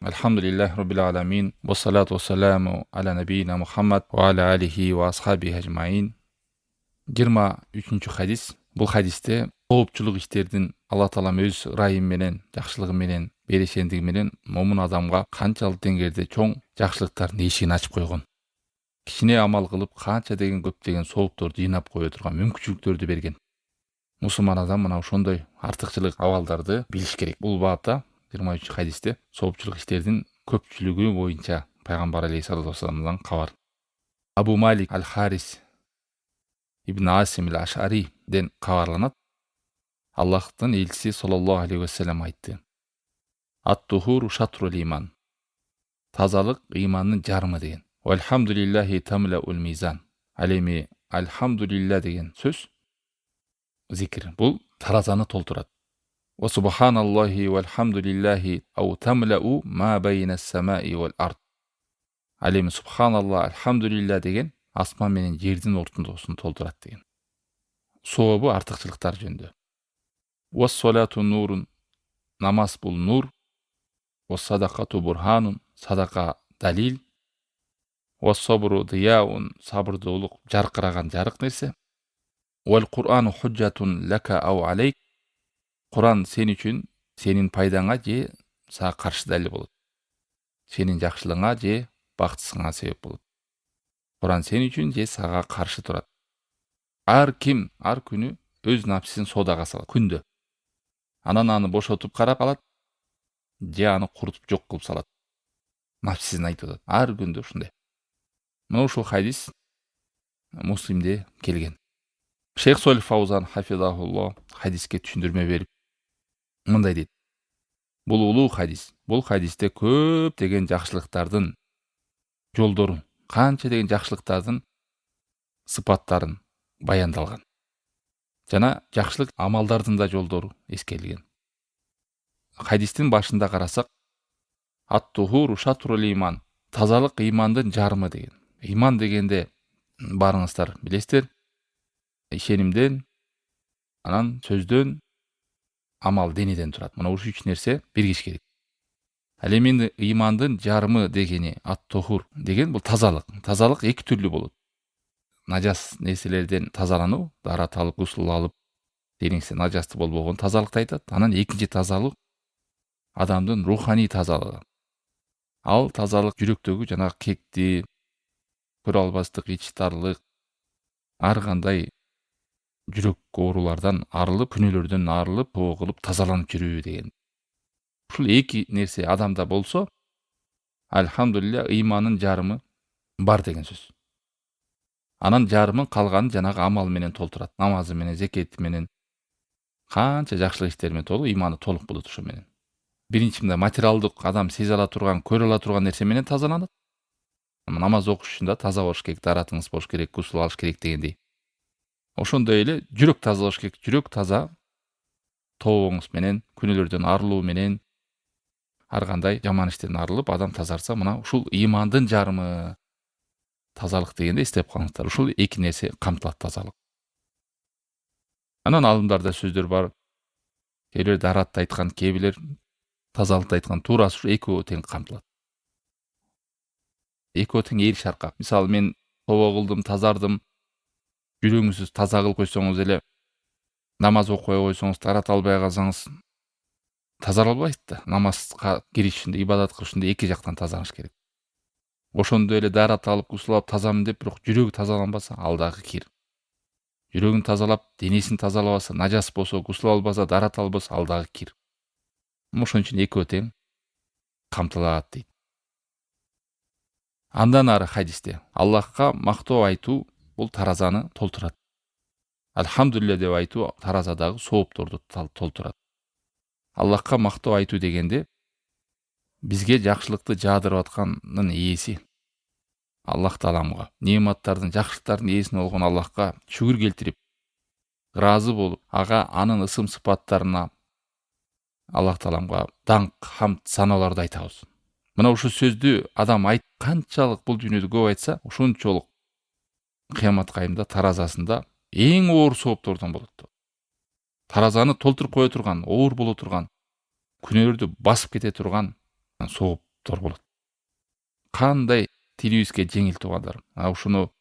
Alhamdulillah Rabbil Alamin. Wassalatu wassalamu ala nabiyina Muhammad wa ala alihi wa ashabihi ajmain. 23-cü hadis. Бұл хадисте коопчулук иштердин Алла Таалам өз ырайы менен, жакшылыгы менен, берешендиги менен момун адамга канчалык деңгээлде чоң жакшылыктардын эшигин ачып койгон. Кичине амал кылып, канча деген көптөгөн соопторду жыйнап кое турган мүмкүнчүлүктөрдү берген. Мусулман адам мына ошондой артыкчылык абалдарды билиш керек. Бул бапта 23-cü хадисте соопчулук иштердин көпчүлүгү боюнча пайгамбар алейхиссалату вассаламдан кабар. Абу Малик аль-Харис ибн Асим аль-Аш'ариден кабарланат. Аллахтын элчиси саллаллаху алейхи вассалам айтты: Ат-тухуру шатрул иман. Тазалык ыймандын жарымы деген. Вальхамдулиллахи тамлаул мизан. Ал эми альхамдулилла деген сөз зикир. Бул таразаны толтурат. Ва субханаллахи вальхамдулиллахи ау тамлау ма байнас самаи вал ард. Ал эми субханалла, альхамдулилла деген асман менен жердин ортосун толтурат деген. Сообу артыкчылыктар жөнүндө. Ва салату нурун. Намаз бул нур. Ва садакату бурханун. Садака далил. Ва сабру дияун. Сабырды улук жаркыраган жарык нерсе. Вал Курану худжатун лака ау алейк. Куран сен үчүн сенин пайдаңа же сага каршы далил болот. Сенин жакшылыгыңа же бактысыңа себеп болот. Куран сен үчүн же сага каршы турат. Ар ким ар күнү өз напсисин содага салат күндө. Анан аны бошотуп карап алат же аны курутуп жок кылып салат. Напсисин айтып атат. Ар күндө ушундай. Мына ушул хадис Муслимде келген. Шейх Солих Фаузан хафизахулло хадиске түшүндүрмө берип мындай дейт. Бул улуу хадис. Бул хадисте көп деген жакшылыктардын жолдору, канча деген жакшылыктардын сыпаттарын баяндалган. Жана жакшылык амалдардын да жолдору эскерилген. Хадистин башында карасак, ат-тухуру шатрул иман. Тазалык ыймандын жарымы деген. Иман дегенде барыңыздар билесиздер, ишенимден, анан сөздөн, амал денеден турат. Мына ушул үч нерсе биргиш керек. Ал эми ыймандын жарымы дегени ат-тухур деген бул тазалык. Тазалык эки түрлүү болот. Нажас нерселерден тазалануу, дарат алып, гусул алып, дениңизде нажасты болбогон тазалыкты айтат. Анан экинчи тазалык адамдын руханий тазалыгы. Ал тазалык жүрөктөгү жана кекти, көрө албастык, ич тарлык, ар кандай жүрөк оорулардан арылып, күнөөлөрдөн арылып, тоо кылып тазаланып жүрүү деген. Ушул эки нерсе адамда болсо, альхамдулилля, ыймандын жарымы бар деген сөз. Анан жарымын калганын жанагы амал менен толтурат. Намазы менен, зекети менен, канча жакшылык иштери менен толук, ыйманы толук болот ошо менен. Биринчи мында материалдык адам сезе ала турган, көрө ала турган нерсе менен тазаланат. Намаз окушунда таза болуш керек, даратыңыз болуш керек, гусул алыш керек дегендей. Ошондой эле жүрөк таза болуш керек. Жүрөк таза тообоңуз менен, күнөөлөрдөн арылуу менен, ар кандай жаман иштен арылып, адам тазарса, мына ушул ыймандын жарымы. Тазалык дегенде эстеп калыңыздар. Ушул эки нерсе камтылат тазалык. Анан алымдарда сөздөр бар. Кээ даратты айткан, кээ тазалыкты айткан, туурасы ушу экөө тең камтылат. Экөө тең ээриш аркак. Мисалы мен тобо кылдым, тазардым. Жүрөгүңүздү таза кылып койсоңуз эле, намаз окуй койсоңуз, дарат албай калсаңыз, тазара албайсыз да. Намазга киришинде, ибадат кылышында эки жактан тазаланыш керек. Ошондой эле дарат алып, гусул алып тазамын деп, бирок жүрөгү тазаланбаса, ал дагы кир. Жүрөгүн тазалап, денесин тазалабаса, нажас болсо, гусул албаса, дарат албаса, ал дагы кир. Ошон үчүн экөө тең камтылат дейт. Андан ары хадисте Аллахка мактоо айтуу бул таразаны толтурат. Альхамдулилля деп айтуу таразадагы соопторду толтурат. Аллахка мактоо айтуу дегенде бизге жакшылыкты жаадырып аткандын ээси Аллах Тааламга, неаматтардын, жакшылыктардын ээсине болгон Аллахка шүгүр келтирип, ыраазы болуп, ага анын ысым сыпаттарына Аллах Тааламга даңк, хамд, саналарды айтабыз. Мына ушул сөздү адам канчалык бул дүйнөдө көп айтса, ушунчолук кыямат кайымда таразасында эң оор сооптордон болот. Таразаны толтуруп кое турган, оор боло турган, күнөөлөрдү басып кете турган сооп соттор болот. Кандай тилибизге жеңил туугандар. Ушуну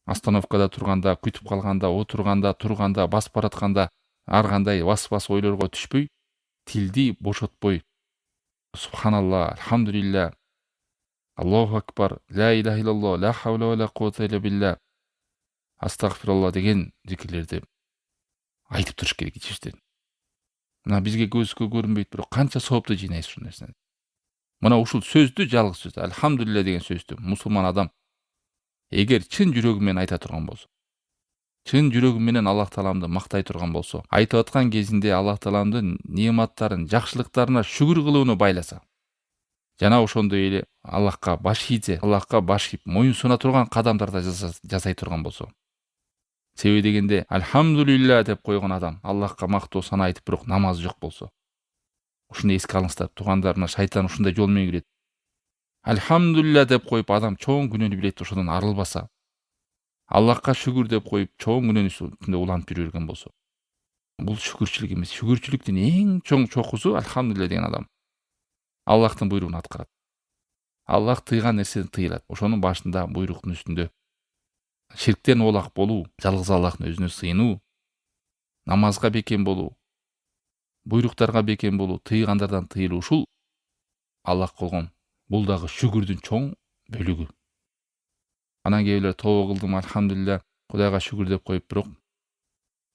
остановкада турганда, күтүп калганда, отурганда, турганда, басып баратканда ар кандай бас ойлорго түшпөй, тилди бошотпой субханалла, альхамдулилля, Аллаху акбар, ла иляха иллаллах, ла хавла ва ла куввата илля билля, астагфирулла деген зикирлерди айтып туруш керек ичибизден. Мына бизге көзгө көрүнбөйт, бирок канча соопту жыйнайбыз ушул нерсени. Мына ушул сөздү, жалгыз сөздү, альхамдулилля деген сөздү мусулман адам эгер чын жүрөгү менен айта турган болсо, чын жүрөгү менен Аллах Тааламды мактай турган болсо, айтып аткан кезинде Аллах Тааламдын неаматтарын, жакшылыктарына шүгүр кылууну байласа, жана ошондой эле Аллахка баш ийсе, Аллахка баш ийип моюн суна турган кадамдарды жасай турган болсо. Себеби дегенде альхамдулилля деп койгон адам Аллахка мактоо сана айтып бирок намазы жок болсо. Ушуну эске алыңыздар, туугандар, шайтан ушундай жол менен кирет. Альхамдулилля деп коюп адам чоң күнөөнү билет, ошодон арылбаса, Аллахка шүгүр деп коюп чоң күнөөнүн үстүндө уланып жүрө берген болсо, бул шүгүрчүлүк эмес. Шүгүрчүлүктүн эң чоң чокусу альхамдулилля деген адам Аллахтын буйругун аткарат. Аллах тыйган нерсени тыйылат. Ошонун башында буйруктун үстүндө ширктен оолак болуу, жалгыз Аллахтын өзүнө сыйынуу, намазга бекем болуу, буйруктарга бекем болуу, тыйгандардан тыйылуу, ушул Аллах болгон бул дагы шүгүрдүн чоң бөлүгү. Анан кээ бирлер тобо кылдым, альхамдулилля, Кудайга шүгүр деп коюп, бирок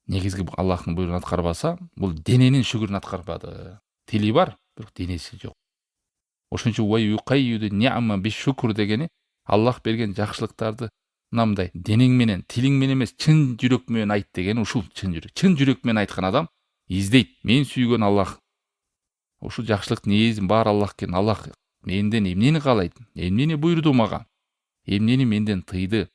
негизги Аллахтын буйругун аткарбаса, бул дененин шүгүрүн аткарбады. Тили бар, бирок денеси жок. Ошон үчүн юкайюду ни'ма бишшукур дегени Аллах берген жакшылыктарды мындай денең менен, тилиң менен эмес, чын жүрөк менен айт деген ушул чын жүрөк. Чын жүрөк менен айткан адам издейт. Мен сүйгөн Аллах. Ушул жакшылыктын ээсин баары Аллах экен. Аллах менден эмнени каалайт? Эмнени буйруду мага? Эмнени менден тыйды?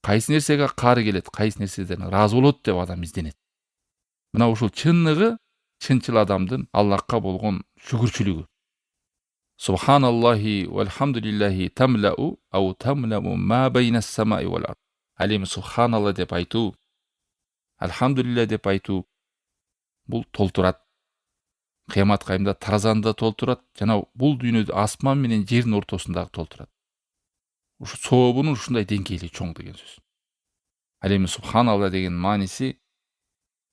Кайсы нерсеге каары келет, кайсы нерседен ыраазы болот деп адам изденет. Мына ушул чынныгы чынчыл адамдын Аллахка болгон шүгүрчүлүгү. Субханаллахи вальхамдулиллахи тамлау ау тамлау ма байнас самаи вал ард. Ал эми субханалла деп айтуу, альхамдулилля деп айтуу бул толтурат. Кыямат кайымда таразанда толтурат, жана бул дүйнөдө асман менен жердин ортосундагы толтурат. Ушу сообунун ушундай деңгээли чоң деген сөз. Ал эми субханалла деген мааниси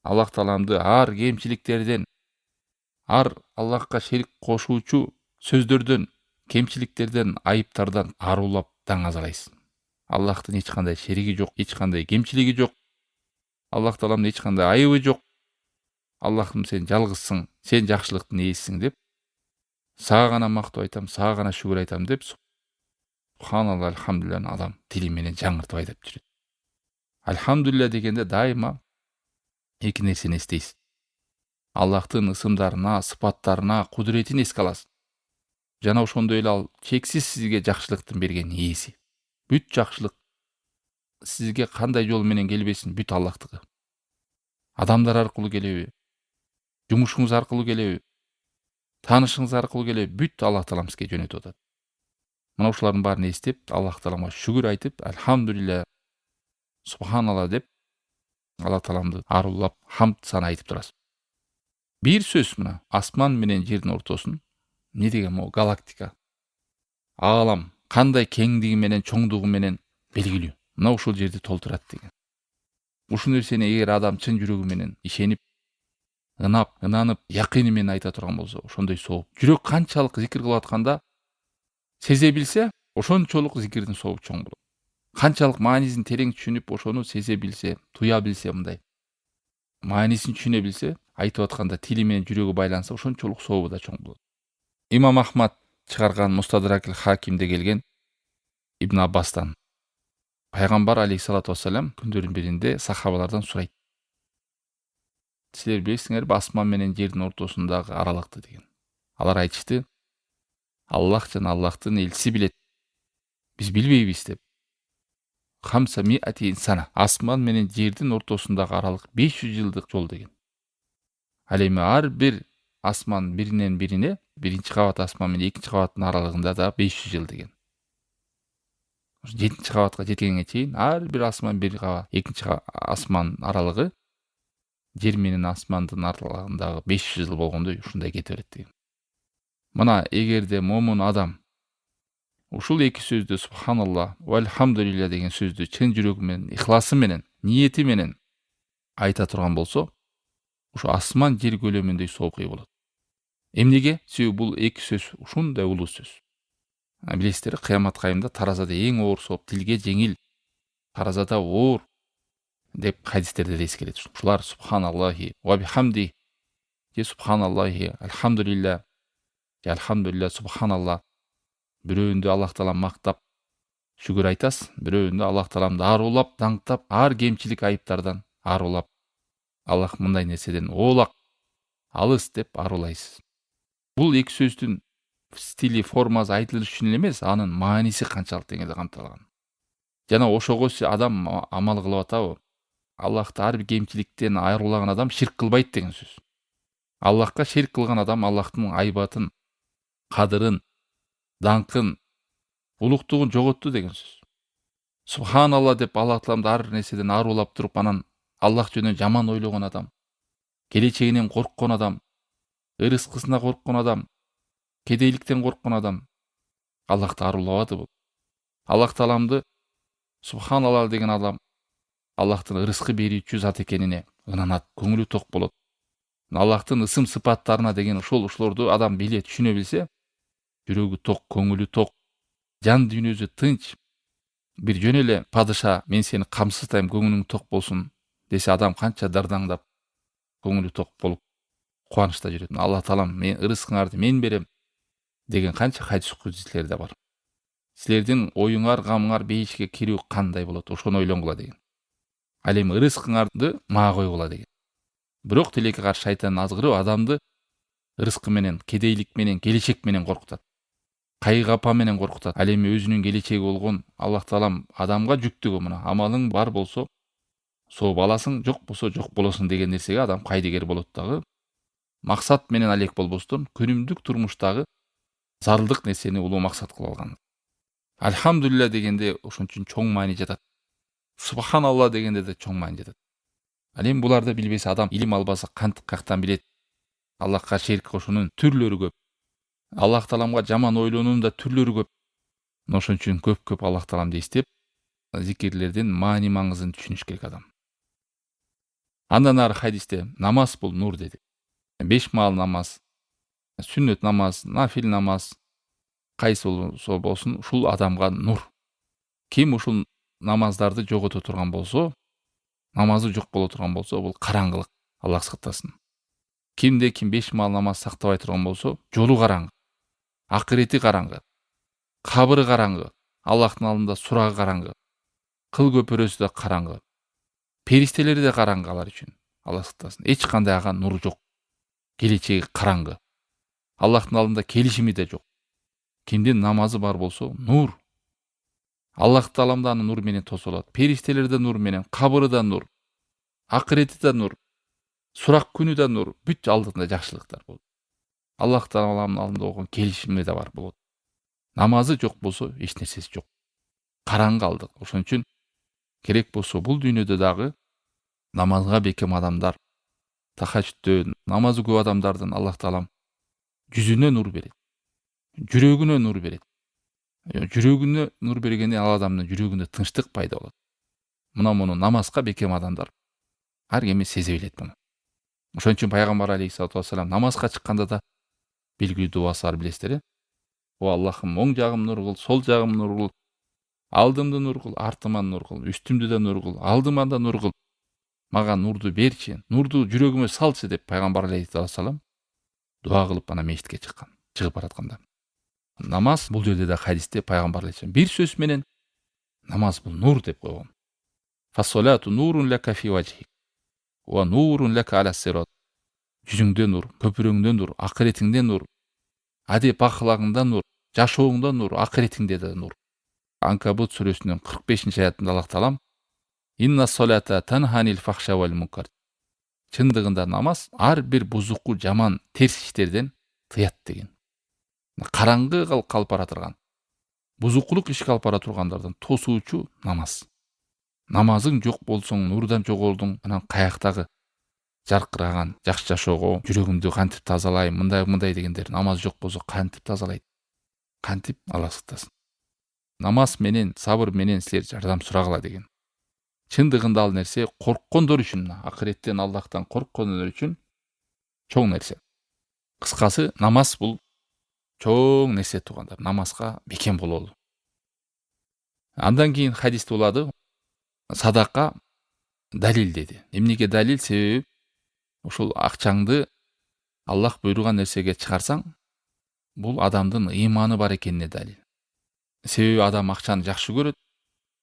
Аллах Тааламды ар кемчиликтерден, ар Аллахка шерик кошуучу сөздөрдөн, кемчиликтерден, айыптардан арулап даңазалайсың. Аллахтын эч кандай шериги жок, эч кандай кемчилиги жок. Аллах Тааламдын эч кандай айыбы жок. Аллахым, сен жалгызсың, сен жакшылыктын ээсисиң деп, сага гана мактоо айтам, сага гана шүгүр айтам деп, субханалла, альхамдулилля адам тили менен жаңыртып айтып жүрөт. Альхамдулилля дегенде дайыма эки нерсени эстейсиз. Аллахтын ысымдарына, сыпаттарына, кудуретин эске аласыз. Жана ошондой эле ал чексиз сизге жакшылыктын берген ээси. Бүт жакшылык сизге кандай жол менен келбесин, бүт Аллахтыгы. Адамдар аркылуу келеби, жумушуңуз аркылуу келеби, таанышыңыз аркылуу келеби, бүт Аллах Таалам сизге жөнөтүп атат. Мына ушулардын баарын эстеп, Аллах Тааламга шүгүр айтып, альхамдулилля, субханалла деп, Аллах Тааламды арулап, хамд сана айтып турасыз. Бир сөз мына асман менен жердин ортосун не деген могу галактика, аалам кандай кеңдиги менен, чоңдугу менен белгилүү. Мына ушул жерди толтурат деген. Ушул нерсени эгер адам чын жүрөгү менен ишенип, ынанып, якыны менен айта турган болсо, ошондой сооп. Жүрөк канчалык зикир кылып атканда сезе билсе, ошончолук зикирдин сообу чоң болот. Канчалык маанисин терең түшүнүп, ошону сезе билсе, туя билсе, мындай маанисин түшүнө билсе, айтып атканда тили менен жүрөгү байланса, ошончолук сообу да чоң болот. Имам Ахмад чыгарган Мустадракил Хакимде келген Ибн Аббастан пайгамбар алейхиссалату вассалам күндөрдүн биринде сахабалардан сурайт. Силер билесиңерби асман менен жердин ортосундагы аралыкты деген. Алар айтышты: Аллах жана Аллахтын элчиси билет. Биз билбейбиз деп. Хамса миати инсана. Асман менен жердин ортосундагы аралык 500 жылдык жол деген. Ал эми ар бир асман биринен бирине, биринчи кабат асман менен экинчи кабаттын аралыгында да 500 жыл деген. 7-чи кабатка жеткенге чейин ар бир асман бир кабат, экинчи асман аралыгы жер менен асмандын аралыгындагы 500 жыл болгондой ушундай кете берет деген. Мына эгерде момун адам ушул эки сөздү субханалла ва альхамдулилля деген сөздү чын жүрөгү менен, ихласы менен, ниети менен айта турган болсо, ушу асман жер көлөмүндөй соопкой болот. Эмнеге? Себеби бул эки сөз ушундай улуу сөз. Билесиздер, кыяматка айында таразада эң оор сооп, тилге жеңил, таразада оор деп хадистерде эскерет. Ушулар субханаллахи ва бихамди, же субханаллахи альхамдулилля, же альхамдулилля субханалла. Бирөөндө Аллах таала мактап шүгүр айтасыз, бирөөндө Аллах тааламды арулап, даңктап, ар кемчилик айыптардан арулап, Аллах мындай нерседен оолак, алыс деп арулайсыз. Бул эки сөздүн стили, формасы айтылыш үчүн эле эмес, анын мааниси канчалык дегенде камтылган. Жана ошого адам амал кылып атабы? Аллахты ар бир кемчиликтен айрулаган адам ширк кылбайт деген сөз. Аллахка ширк кылган адам Аллахтын айбатын, кадырын, даңкын, улуктугун жоготту деген сөз. Субханалла деп Аллах тааламды ар нерседен арулап туруп, анан Аллах жөнүндө жаман ойлогон адам, келечегинен корккон адам, ырыскысына корккон адам, кедейликтен корккон адам Аллахты арулабады бул. Аллах тааламды субханалла деген адам Аллахтын ырыскы берүүчү зат экенине ынанат, көңүлү ток болот. Аллахтын ысым сыпаттарына деген ушулорду адам биле, түшүнө билсе, жүрөгү ток, көңүлү ток, жан дүйнөсү тынч. Бир жөн эле падыша, мен сени камсыздайм, көңүлүң ток болсун десе, адам канча дардаңдап, көңүлү ток болуп, кубанычта жүрөт. Аллах таалам мен ырыскыңарды мен берем деген канча хадис кудустер да бар. Силердин оюңар, гамыңар бейишке кирүү кандай болот, ошону ойлонгула деген. Ал эми ырыскыңарды мага койгула деген. Бирок тилекке каршы шайтандын азгыры адамды ырыскы менен, кедейлик менен, келечек менен коркутат. Кайгы-капа менен коркутат. Ал эми өзүнүн келечеги болгон Аллах таалам адамга жүктөгөн мына амалың бар болсо сооп аласың, жок болсо жок болосуң деген нерсеге адам кайдыгер болот дагы. Максат менен алек болбостон күнүмдүк турмуштагы зарылдык нерсени улуу максат кылып алган. Альхамдулилля дегенде ошон үчүн чоң маани жатат. Субханалла дегенде да чоң маани жатат. Ал эми буларды билбесе адам илим албаса кантип каяктан билет? Аллахка шерик кошуунун түрлөрү көп. Аллах тааламга жаман ойлонуунун да түрлөрү көп. Ошон үчүн көп Аллах тааламды эстеп, зикирлердин маани маңызын түшүнүш керек адам. Андан ары хадисте намаз бул нур деди. 5 маал намаз, сүннөт намаз, нафил намаз, кайсы болсун ушул адамга нур. Ким ушул намаздарды жогото турган болсо, намазы жок боло турган болсо, бул караңгылык, Аллах сактасын. Кимде ким 5 маал намаз сактабай турган болсо, жолу караңгы, акырети караңгы, кабыры караңгы, Аллахтын алдында сурагы караңгы, кыл көпөрөсү да караңгы, периштелери да караңгы алар үчүн. Аллах сактасын. Эч кандай ага нур жок. Келечеги караңгы. Аллахтын алдында келишими да жок. Кимдин намазы бар болсо, нур. Аллах тааламда аны нур менен тосулат. Периштелер да нур менен, кабыры да нур, акырети да нур, сурак күнү да нур, бүт алдында жакшылыктар болот. Аллах тааламдын алдында болгон келишими да бар болот. Намазы жок болсо, эч нерсеси жок. Караңгы алдык. Ошон үчүн керек болсо бул дүйнөдө дагы намазга бекем адамдар, тахажжудтө намазы көп адамдардын Аллах таалам жүзүнө нур берет. Жүрөгүнө нур берет. Жүрөгүнө нур бергенде ал адамдын жүрөгүндө тынчтык пайда болот. Муну намазга бекем адамдар ар кеми сезе билет муну. Ошон үчүн пайгамбар алейхиссалату вассалам намазга чыкканда да белгилүү дуасы бар, билесиздер. О Аллахым, оң жагым нур кыл, сол жагым нур кыл, алдымды нур кыл, артыма нур кыл, үстүмдү да нур кыл, алдыма да нур кыл. Мага нурду берчи, нурду жүрөгүмө салчы деп пайгамбар алейхиссалату вассалам дуа кылып ана мешитке чыккан, чыгып баратканда. Намаз бул жерде да хадисте пайгамбар алейхиссалам бир сөз менен намаз бул нур деп койгон. Фас-салату нурун лака фи важхик ва нурун лака аля сират. Жүзүңдө нур, көпүрөңдө нур, акыретиңде нур, адеп аклагыңда нур, жашооңдо нур, акыретиңде да нур. Анкабут сүрөсүнүн 45-аятында Аллах таалам Инна салата танханил фахша вал мункар. Чындыгында намаз ар бир бузуку, жаман, терс иштерден тыят деген. Караңгы калып бара турган, бузукулук ишке алып бара тургандардан тосуучу намаз. Намазың жок болсоң, нурдан жогордуң, анан каяктагы жаркыраган жакшы жашоого жүрөгүмдү кантип тазалайм, мындай дегендер намаз жок болсо кантип тазалайт, кантип Алла сактасын. Намаз менен, сабыр менен силер жардам сурагыла деген. Чындыгында ал нерсе корккондор үчүн, акыреттен Аллахтан корккондор үчүн чоң нерсе. Кыскасы, намаз бул чоң нерсе туугандар. Намазга бекем бололу. Андан кийин хадисте болду, садака далил деди. Эмнеге далил? Себеби ушул акчаңды Аллах буйруган нерсеге чыгарсаң, бул адамдын ыйманы бар экенине далил. Себеби адам акчаны жакшы көрөт,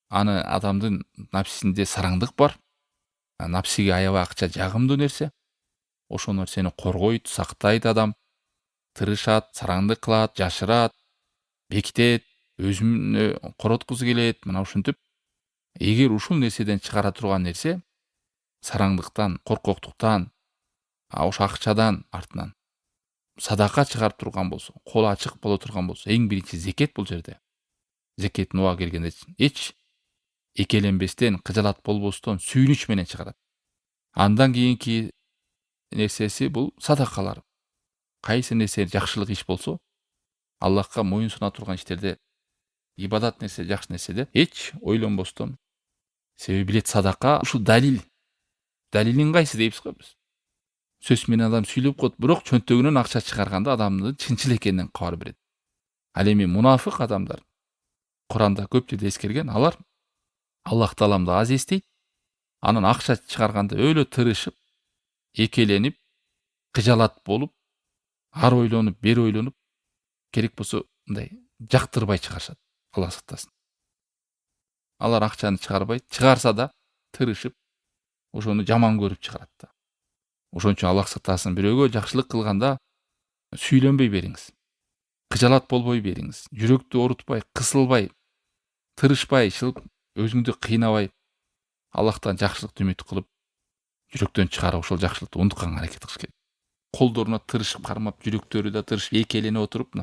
аны адамдын напсисинде сараңдык бар. Напсиге аябай акча жагымдуу нерсе. Ошол нерсени коргойт, сактайт адам, тырышат, сараңдык кылат, жашырат, бекитет, өзүнө короткузу келет. Мына ушинтип, эгер ушул нерседен чыгара турган нерсе сараңдыктан, коркоктуктан, ошо акчадан артынан садака чыгарып турган болсо, колу ачык боло турган болсо, эң биринчи зекет бул жерде. Зекеттин убагы келгенде эч экеленбестен, кыжалат болбостон сүйүнүч менен чыгарат. Андан кийинки нерсеси бул садакалар. Кайсы нерсе жакшылык иш болсо, Аллахка моюн суна турган иштерде, ибадат нерсе, жакшы нерседе эч ойлонбостон, себеби билет садака ушул далил. Далилин кайсы дейбиз го биз. Сөз менен адам сүйлөп коет, бирок чөнтөгүнөн акча чыгарганда адамдын чынчыл экенинен кабар берет. Ал эми мунафык адамдар Куранда көп жерде эскерген, алар Аллах Тааламды аз эстейт, анан акча чыгарганда өлө тырышып, экеленип, кыжалат болуп, ар ойлонуп, бери ойлонуп, керек болсо мындай жактырбай чыгарышат. Алла сактасын. Алар акчаны чыгарбайт, чыгарса да тырышып, ошону жаман көрүп чыгарат да. Ошон үчүн Аллах сактасын, бирөөгө жакшылык кылганда сүйлөнбөй бериңиз. Кыжалат болбой бериңиз. Жүрөктү орутпай, кысылбай, тырышпай, өзүңдү кыйнабай, Аллахтан жакшылыкты үмүт кылып, жүрөктөн чыгарып ошол жакшылыкты унутканга аракет кылыш керек. Колдоруна тырышып кармап, жүрөктөрү да тырышып, экелене отуруп,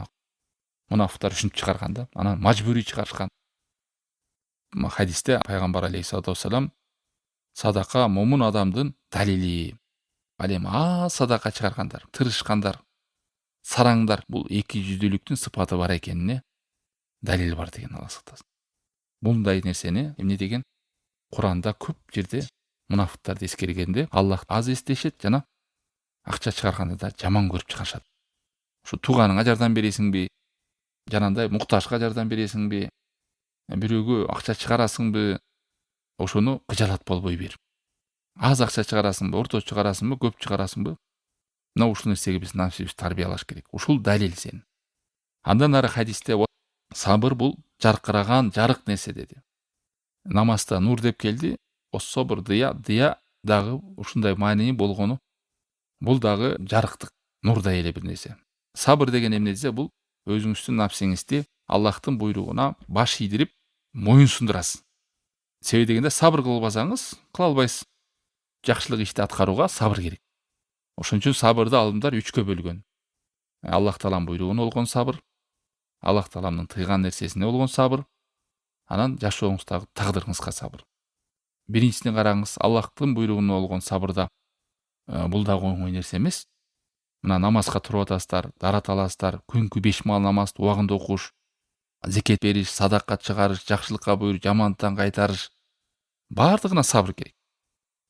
мунафыктар ушинтип чыгарганда, анан мажбурий чыгарышкан. Хадисте пайгамбар алейхиссалату вассалам садака момун адамдын далили. Ал эми аз садака чыгаргандар, тырышкандар, сараңдар бул эки жүздүүлүктүн сыпаты бар экенине далил бар деген. Алла сактасын. Мындай нерсени эмне деген? Куранда көп жерде мунафыктарды эскергенде Аллах аз эстешет жана акча чыгарганда да жаман көрүп чыгарышат. Ушу тууганыңа жардам бересиңби? Жанагындай муктажга жардам бересиңби? Бирөөгө акча чыгарасыңбы? Ошону кыжалат болбой бер. Аз акча чыгарасыңбы, орто чыгарасыңбы, көп чыгарасыңбы? Мына ушул нерсеге биз напсибизди тарбиялаш керек. Ушул далил сен. Андан ары хадисте сабыр бул жаркыраган жарык нерсе деди. Намазда нур деп келди. Собыр дыя дагы ушундай маанини болгону. Бул дагы жарыктык, нурдай эле бир нерсе. Сабыр деген эмне десе, бул өзүңүздүн напсиңизди Аллахтын буйругуна баш ийдирип, моюн сундурасыз. Себеби дегенде сабыр кылбасаңыз, кыла албайсыз. Жакшылык ишти аткарууга сабыр керек. Ошон үчүн сабырды алымдар 3кө бөлгөн. Аллах Тааланын буйругуна болгон сабыр, Аллах Тааламдын тыйган нерсесине болгон сабыр, анан жашооңуздагы тагдырыңызга сабыр. Биринчисине караңыз, Аллахтын буйругуна болгон сабырда бул да оңой нерсе эмес. Мына намазга туруп атасыздар, дарат аласыздар, күнгү 5 маал намазды убагында окуш, зекет бериш, садака чыгарыш, жакшылыкка буйруш, жамандыктан кайтарыш, бардыгына сабыр керек.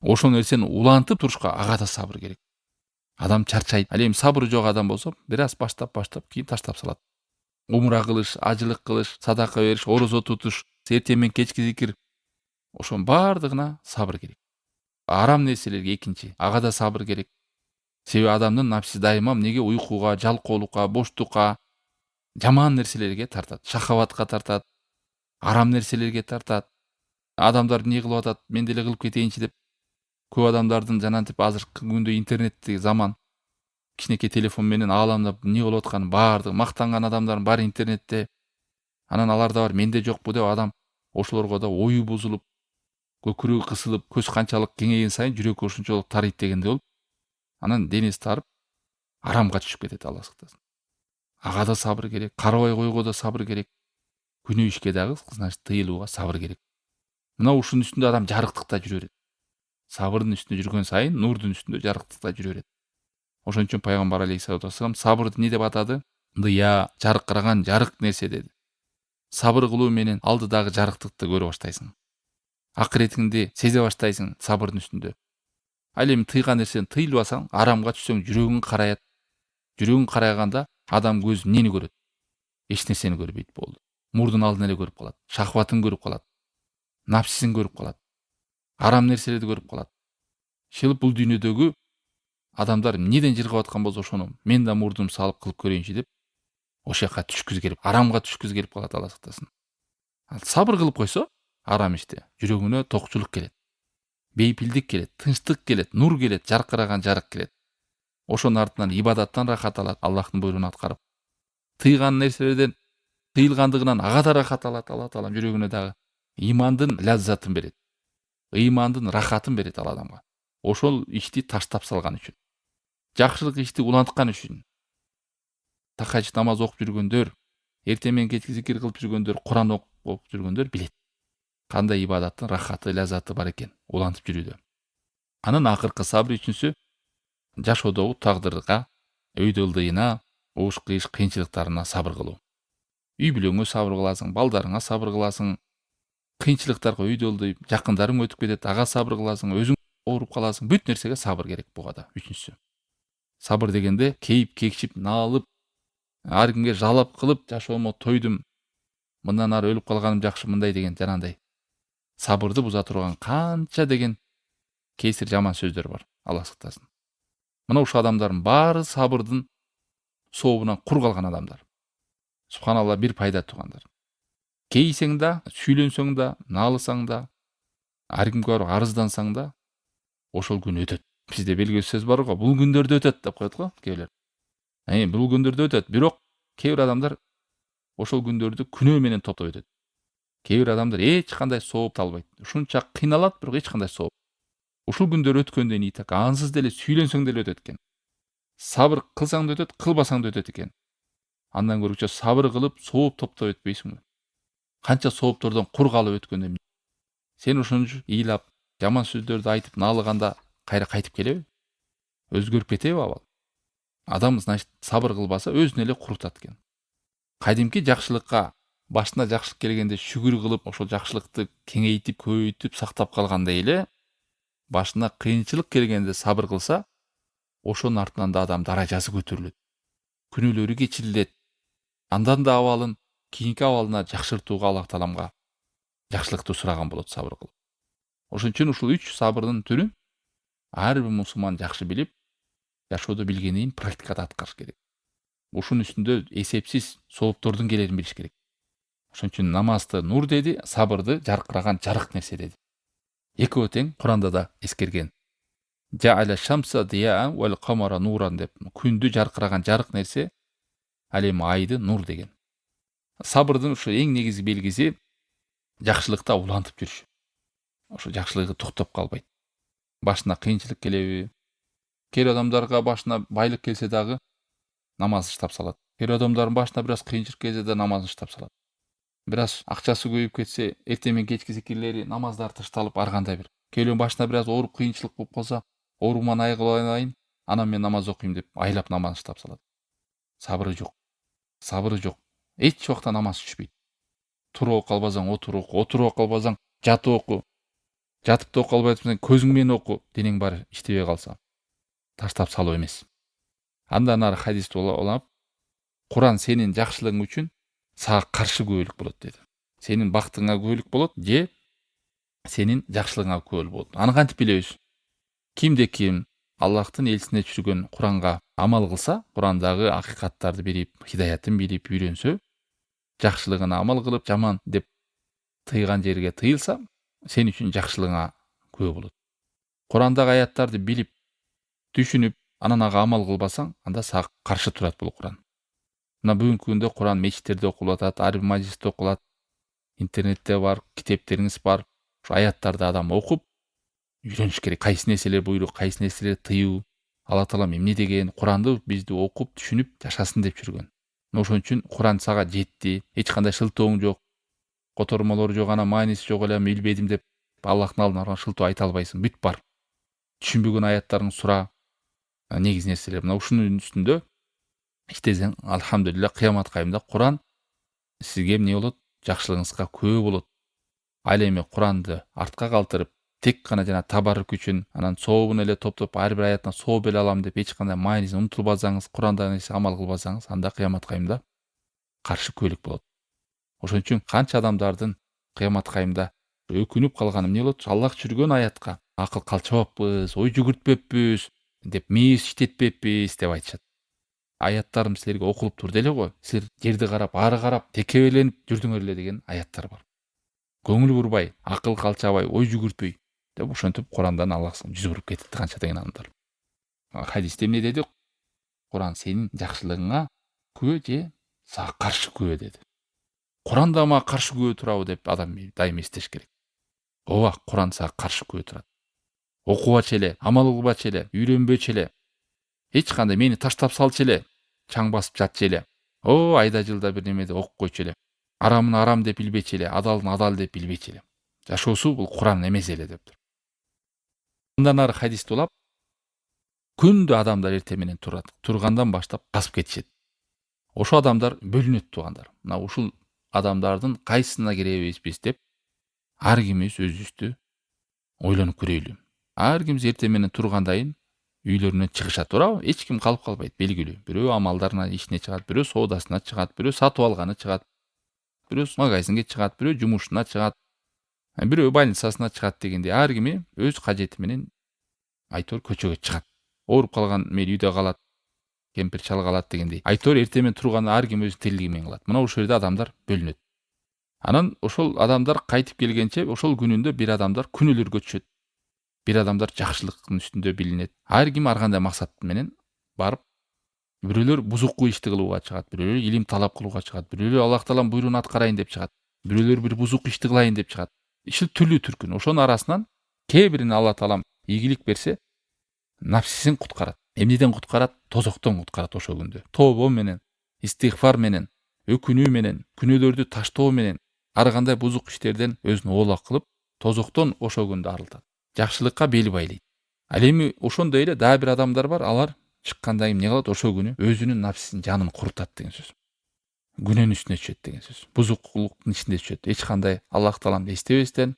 Ошол нерсени улантып турушка ага да сабыр керек. Адам чарчайт. Ал эми сабыры жок адам болсо, бир аз баштап кийин таштап салат. Умра кылыш, ажылык кылыш, садака бериш, орозо тутуш, эртең менен кечки зикир, ошонун бардыгына сабыр керек. Арам нерселерге экинчи, ага да сабыр керек. Себеби адамдын напси дайыма эмнеге уйкуга, жалкоолукка, боштукка, жаман нерселерге тартат, шахаватка тартат, арам нерселерге тартат. Адамдар эмне кылып атат, мен деле кылып кетейинчи деп. Көп адамдардын жанагынтип азыркы күндө интернеттеги заман, кичинекей телефон менен ааламдап эмне болуп атканын баардыгы мактанган адамдардын баары интернетте. Анан аларда бар, менде жокпу деп адам ошолорго да ою бузулуп, көкүрөгү кысылып, көз канчалык кеңейген сайын жүрөгү ошончолук тарыйт дегенде болуп, анан денеси тарып, арамга түшүп кетет. Алла сактасын. Ага да сабыр керек, карабай койго да сабыр керек. Күнөө ишке дагы, значит, тыйылууга сабыр керек. Мына ушунун үстүндө адам жарыктыкта жүрө берет. Сабырдын үстүндө жүргөн сайын нурдун үстүндө жарыктыкта жүрө берет. Ошон үчүн пайгамбар алейхиссалату вассалам сабырды эмне деп атады? Дыя, жаркыраган жарык нерсе деди. Сабыр кылуу менен алдыдагы жарыктыкты көрө баштайсың. Акыретиңди сезе баштайсың сабырдын үстүндө. Ал эми тыйган нерсени тыйылбасаң, арамга түшсөң жүрөгүң караят. Жүрөгүң карайганда адам көзү эмнени көрөт? Эч нерсени көрбөйт болду. Мурдун алдын эле көрүп калат. Шахватын көрүп калат. Напсисин көрүп калат. Арам нерселерди көрүп калат. Шылып бул дүйнөдөгү адамдар эмнеден жыргап аткан болсо ошону мен да мурдум салып кылып көрөйүнчү деп ошол жака түшкүсү келип, арамга түшкүсү келип калат, Алла сактасын. Ал сабыр кылып койсо, арам иште жүрөгүнө токчулук келет. Бейпилдик келет, тынчтык келет, нур келет, жаркыраган жарык келет. Ошонун артынан ибадаттан рахат алат, Аллахтын буйругун аткарып. Тыйган нерселерден тыйылгандыгынан ага да рахат алат, Алла Таала жүрөгүнө дагы имандын ляззатын берет. Ыймандын рахатын берет ал адамга. Ошол ишти таштап салган үчүн. Жакшылык ишти уланткан үчүн. Тахажжуд намаз окуп жүргөндөр, эртең менен кечки зикир кылып жүргөндөр, Куран окуп жүргөндөр билет. Кандай ибадаттын рахаты, ляззаты бар экен улантып жүрүүдө. Анын акыркы сабыр үчүнсү жашоодогу тагдырга, өйдө ылдыйына, ууш кыйыш кыйынчылыктарына сабыр кылуу. Үй бүлөңө сабыр кыласың, балдарыңа сабыр кыласың, кыйынчылыктарга өйдө ылдый, жакындарың өтүп кетет, ага сабыр кыласың, өзүң ооруп каласың. Бүт нерсеге сабыр керек буга да. Үчүнчүсү. Сабыр дегенде кейип, кекшип, наалып, ар кимге жалап кылып, жашоомо тойдум, мындан ары өлүп калганым жакшы, мындай деген жанагындай сабырды буза турган канча деген кесир жаман сөздөр бар. Алла сактасын. Мына ушул адамдардын баары сабырдын сообунан кур калган адамдар. Субханалла, бир пайда тугандар. Кейсең да, сүйлөнсөң да, наалысаң да, ар кимге барып арыздансаң да, ошол күн өтөт. Бизде белгилүү сөз бар го, бул күндөрдө өтөт деп коет го кээ бирлер. Бул күндөрдө өтөт, бирок кээ бир адамдар ошол күндөрдү күнөө менен топтоп өтөт. Кээ бир адамдар эч кандай сооп албайт. Ушунча кыйналат, бирок эч кандай сооп. Ушул күндөр өткөндөн кийин так ансыз деле сүйлөнсөң деле өтөт экен. Сабыр кылсаң да өтөт, кылбасаң да өтөт экен. Андан көрүүчө сабыр кылып, сооп топтоп өтпөйсүңбү? Канча сооптордон кур калып өткөндөн сен ошончу ыйлап, жаман сөздөрдү айтып наалыганда кайра кайтып келеби? Өзгөрүп кетеби абал? Адам, значит, сабыр кылбаса өзүнө эле курутат экен. Кадимки жакшылыкка, башына жакшылык келгенде шүгүр кылып, ошол жакшылыкты кеңейтип, көбөйтүп сактап калгандай эле, башына кыйынчылык келгенде сабыр кылса, ошонун артынан да адам даражасы көтөрүлөт. Күнөөлөрү кечирилет. Андан да абалын кийинки абалына жакшыртууга Аллах Тааламга жакшылыкты сураган болот сабыр кылып. Ошон үчүн ушул 3 сабырдын түрүн ар бир мусулман жакшы билип, жашоодо билгенин практикада аткарыш керек. Ушунун үстүндө эсепсиз сооптордун келерин билиш керек. Ошон үчүн намазды нур деди, сабырды жаркыраган жарык нерсе деди. Экөө тең Куранда да эскерген. Жааля шамса дияан вал камара нуран деп, күндү жаркыраган жарык нерсе, ал эми айды нур деген. Сабырдын ушу эң негизги белгиси жакшылыкта улантып жүрүш. Ошо жакшылыгы токтоп калбайт. Башына кыйынчылык келеби? Кээ бир адамдарга башына байлык келсе дагы намаз иштап салат. Кээ бир адамдардын башына бир аз кыйынчылык келсе да намазын иштап салат. Бир аз акчасы көбөйүп кетсе, эртең менен кечки зикирлери, намаздары ташталып аргандай бир. Кээ бирөөнүн башына бир аз ооруп кыйынчылык болуп калса, ооруман айыгылайын, анан мен намаз окуйм деп айлап намаз иштап салат. Сабыры жок. Сабыры жок. Эч убакта намаз түшпөйт. Туруп окуп калбасаң отуруп оку, отуруп окуп калбасаң жатып оку. Жатып да окуп калбай атсаң көзүң менен оку. Денең баары иштебей калса. Таштап салуу эмес. Андан ары хадисте улап, Куран сенин жакшылыгың үчүн сага каршы күбөлүк болот деди. Сенин бактыңа күбөлүк болот же сенин жакшылыгыңа күбөлүк болот. Аны кантип билебиз? Кимде ким Аллахтын элчисине түшүргөн Куранга амал кылса, Курандагы акыйкаттарды билип, хидаятын билип, үйрөнсө, жакшылыгына амал кылып, жаман деп тыйган жерге тыйылса, сен үчүн жакшылыгыңа күбө болот. Курандагы аяттарды билип, түшүнүп, анан ага амал кылбасаң, анда сага каршы турат бул Куран. Мына бүгүнкү күндө Куран мечиттерде окулуп атат, ар бир мажлисте окулат, интернетте бар, китептериңиз бар. Ушу аяттарды адам окуп, үйрөнүш керек. Кайсы нерселер буйрук, кайсы нерселер тыюу, Алла Таалам эмне деген, Куранды бизди окуп, түшүнүп жашасын деп жүргөн. Ошон үчүн Куран сага жетти, эч кандай шылтооң жок, котормолор жок, анан мааниси жок эле билбедим деп Аллахтын алдына барган шылтоо айта албайсың. Бүт бар. түшүнбөгөн аяттарың сура. Негиз нерселер мына ушунун үстүндө иштесең, алхамдулилля, кыяматка айымда Куран сизге эмне болот? Жакшылыгыңызга күбө болот. Ал эми Куранды артка калтырып, тек гана жана табаррук үчүн, анан сообун эле топтоп, ар бир аятына сооп эле алам деп эч кандай маанисин унутулбасаңыз, Курандагы нерсеге амал кылбасаңыз, анда кыяматка айымда каршы күбөлүк болот. Ошон үчүн канча адамдардын кыяматка айымда өкүнүп калганы эмне болот? Аллах түшүргөн аятка акыл калчыбаппыз, ой жүгүртпөппүз деп, мээбиз иштетпеппиз деп айтышат. Аяттарым силерге окулуп турду эле го. Силер жерди карап, ары карап, текебеленип жүрдүңөр эле деген аяттар бар. Көңүл бурбай, акыл калчабай, ой жүгүртпөй деп ошентип Курандан Аллах жүз буруп кетти канча деген адамдар. Хадисте эмне деди? Куран сенин жакшылыгыңа күбө же сага каршы күбө деди. Куранда мага каршы күбө турабы деп адам дайым эстеш керек. Ооба, Куран сага каршы күбө турат. Окубачу эле, амал кылбачу эле, үйрөнбөчү эле, эч кандай мени таштап салчу эле, чаң басып жатчу эле, айда жылда бир немеде окуп койчу эле, арамын арам деп билбечү эле, адалын адал деп билбечү эле. Жашоосу бул Куран эмес эле дептир. Андан ары хадисти улап, күндө адамдар эртең менен турат. Тургандан баштап басып кетишет. Ошо адамдар бөлүнөт туугандар. Мына ушул адамдардын кайсысына киребиз биз деп ар кимибиз өзүбүздү ойлонуп көрөйлү. Ар кимибиз эртең менен тургандайын үйлөрүнөн чыгышат, туурабы? Эч ким калып калбайт, белгилүү. Бирөө амалдарына, ишине чыгат, бирөө соодасына чыгат, бирөө сатып алганы чыгат, бирөө магазинге чыгат, бирөө жумушуна чыгат, бирөө больницасына чыгат дегендей, ар кими өз кажети менен айтор көчөгө чыгат. Ооруп калган мейли үйдө калат, кемпир чал калат дегендей. Айтор эртең менен турганда ар ким өз тирлиги менен кылат. Мына ошол жерде адамдар бөлүнөт. Анан ошол адамдар кайтып келгенче ошол күнүндө бир адамдар күнөөлөргө түшөт. Бир адамдар жакшылыктын үстүндө билинет. Ар ким ар кандай максат менен барып, бирөөлөр бузуктуу ишти кылууга чыгат, бирөөлөр илим талап кылууга чыгат, бирөөлөр Аллах Тааланын буйругун аткарайын деп чыгат, бирөөлөр бир бузук ишти кылайын деп чыгат. Иши түрлүү түркүн. Ошонун арасынан кээ бирине Алла Таалам ийгилик берсе, нафсисин куткарат. Эмнеден куткарат? Тозоктон куткарат ошол күндө. Тобо менен, истигфар менен, өкүнүү менен, күнөөлөрдү таштоо менен, ар кандай бузук иштерден өзүн оолак кылып, тозоктон ошол күндө арылтат. Жакшылыкка бел байлайт. Ал эми ошондой эле дагы бир адамдар бар, алар чыккандан кийин эмне кылат? Ошол күнү өзүнүн нафсисин, жанын курутат деген сөз. Күнөөнүн үстүнө түшөт деген сөз. Бузуклуктун ичинде түшөт. Эч кандай Аллах Тааланы эстебестен,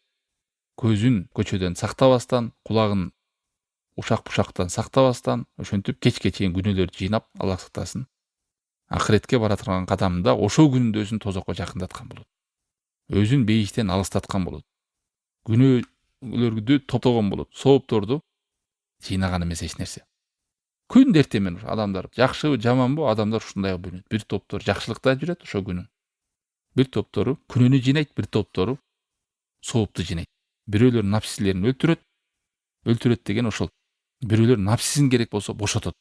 көзүн көчөдөн сактабастан, кулагын ушак-пушактан сактабастан, ошентип кечке чейин күнөөлөрдү жыйнап, Аллах сактасын, акыретке бара турган кадамында ошол күндө өзүн тозокко жакындаткан болот. Өзүн бейиштен алыстаткан болот. Күнөөлөрдү топтогон болот. Соопторду жыйнаган эмес эч нерсе. Күндө эртең менен адамдар жакшыбы, жаманбы, адамдар ушундай бөлүнөт. Бир топтор жакшылыкта жүрөт ошол күнү. Бир топтору күнөөнү жыйнайт, бир топтору соопту жыйнайт. Бирөөлөр нафсилерин өлтүрөт. Өлтүрөт деген ошол. Бирөөлөр нафсисин керек болсо бошотот.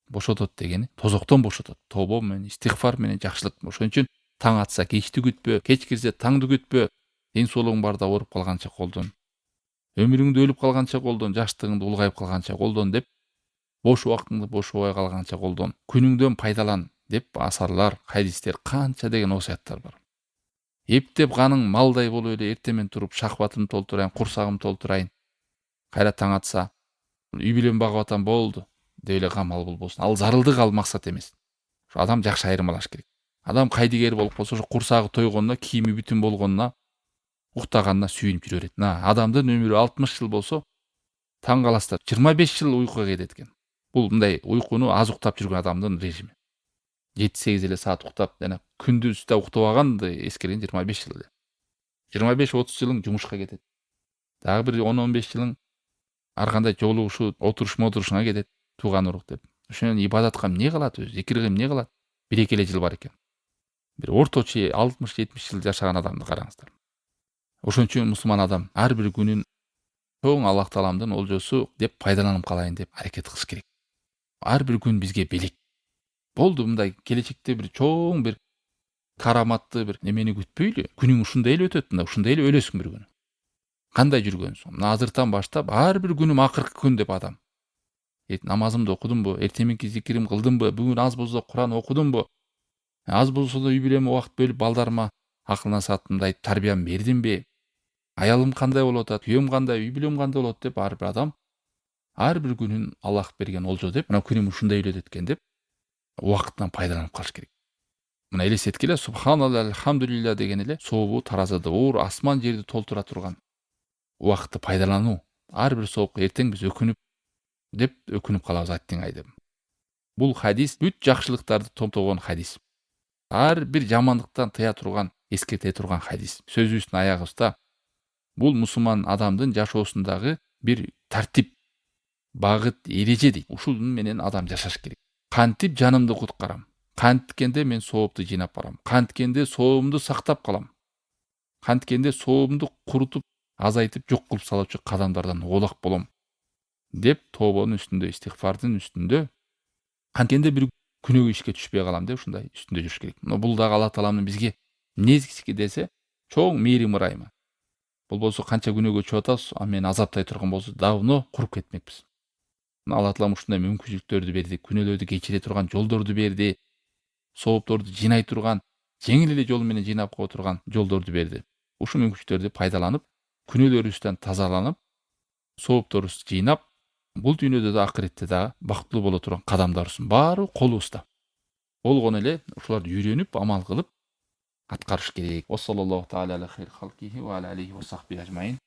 Бошотот дегени тозоктон бошотот. Тобо менен, истигфар менен, жакшылык. Ошон үчүн таң атса кечти күтпө, кеч кирсе таңды күтпө. Ден соолугуң барда ооруп калганча колдон. Өмүрүңдү өлүп калганча колдон, жаштыгыңды улгайып калганча колдон деп, бош убактыңды бошобой калганча колдон. Күнүңдөн пайдалан деп асарлар, хадистер, канча деген осуяттар бар. Эптеп каның малдай болуп эле эртең менен туруп шахватымды толтурайын, курсагымды толтурайын. Кайра таң атса, үй бүлөм багып атам болду деп эле камал болбосун. Ал зарылдык, ал максат эмес. Адам жакшы айырмалаш керек. Адам кайдыгер болуп калса, ошо курсагы тойгонуна, кийими бүтүн болгонуна, уктаганына сүйүнүп жүрөр экен. Адамдын өмүрү 60 жыл болсо, таң каласта 25 жыл уйкуга кетет экен. Бул мындай уйкуну аз уктап жүргөн адамдын режими. 7-8 эле саат уктап, жана күндүз да уктабаганды эскерген 25 жыл эле. 25-30 жылың жумушка кетет. Дагы бир 10-15 жылың ар кандай жолугушуу, отуруш-мотурушуңа кетет, тууган урук деп. Ошондон ибадатка эмне кылат өзү? Зикирге эмне кылат? 1-2 эле жыл бар экен. Бир орточо 60-70 жыл жашаган адамды караңыздар. Ошон үчүн мусулман адам ар бир күнүн чоң Аллах Тааламдын олжосу деп пайдаланып калайын деп аракет кылыш керек. Ар бир күн бизге белек. Болду, мындай келечекте бир чоң бир караматты бир немени күтпөйлү. Күнүң ушундай эле өтөт, ушундай эле өлөсүң бир күнү. Кандай жүргөнсүң? Мына азыртан баштап ар бир күнүм акыркы күн деп адам. Намазымды окудумбу? Эртеңки зикирим кылдымбы? Бүгүн аз болсо Куран окудумбу? Аз болсо да үй бүлөмө убакыт бөлүп балдарыма акыл насаатымды айтып тарбиям бердимби? Аялым кандай болуп атат? Күйөөм кандай? Үй бүлөм кандай болот деп ар бир адам ар бир күнүн Аллах берген олжо деп, мына күнүм ушундай өтөт экен деп убакыттан пайдаланып калыш керек. Мына элестеткиле, субханалла, альхамдулилля деген эле сообу таразада оор асман жерди толтура турган убакытты пайдалануу. Ар бир соопко эртең биз өкүнүп калабыз аттиң ай деп. Бул хадис бүт жакшылыктарды томтогон хадис. Ар бир жамандыктан тыя турган, эскерте турган хадис. Сөзүбүздүн аягыбызда бул мусулман адамдын жашоосундагы бир тартип, багыт, эреже дейт. Ушул менен адам жашаш керек. Кантип жанымды куткарам? Канткенде мен соопту жыйнап барам. Канткенде соомду сактап калам. Канткенде соомду курутуп, азайтып, жок кылып салуучу кадамдардан оолак болом деп тобонун үстүндө, истигфардын үстүндө канткенде бир күнөөгө ишке түшпөй калам деп ушундай үстүндө жүрүш керек. Бул дагы Алла тааланын бизге эмнеси десе, чоң мээрим ырайымы. Бул болсо канча күнөөгө чыгып атабыз, а мени азаптай турган болсо давно куруп кетмекпиз. Алла таалам ушундай мүмкүнчүлүктөрдү берди, күнөөлөрдү кечире турган жолдорду берди, соопторду жыйнай турган, жеңил эле жол менен жыйнап кое турган жолдорду берди. Ушул мүмкүнчүлүктөрдү пайдаланып, күнөөлөрүбүздөн тазаланып, соопторубузду жыйнап, бул дүйнөдө да акыретте да бактылуу боло турган кадамдарыбыздын баары колубузда. Болгону эле ушуларды үйрөнүп, амал кылып аткарыш керек. Саллаллаху тааля аля хайр халкихи ва аля алейхи ва сахбихи ажмаин.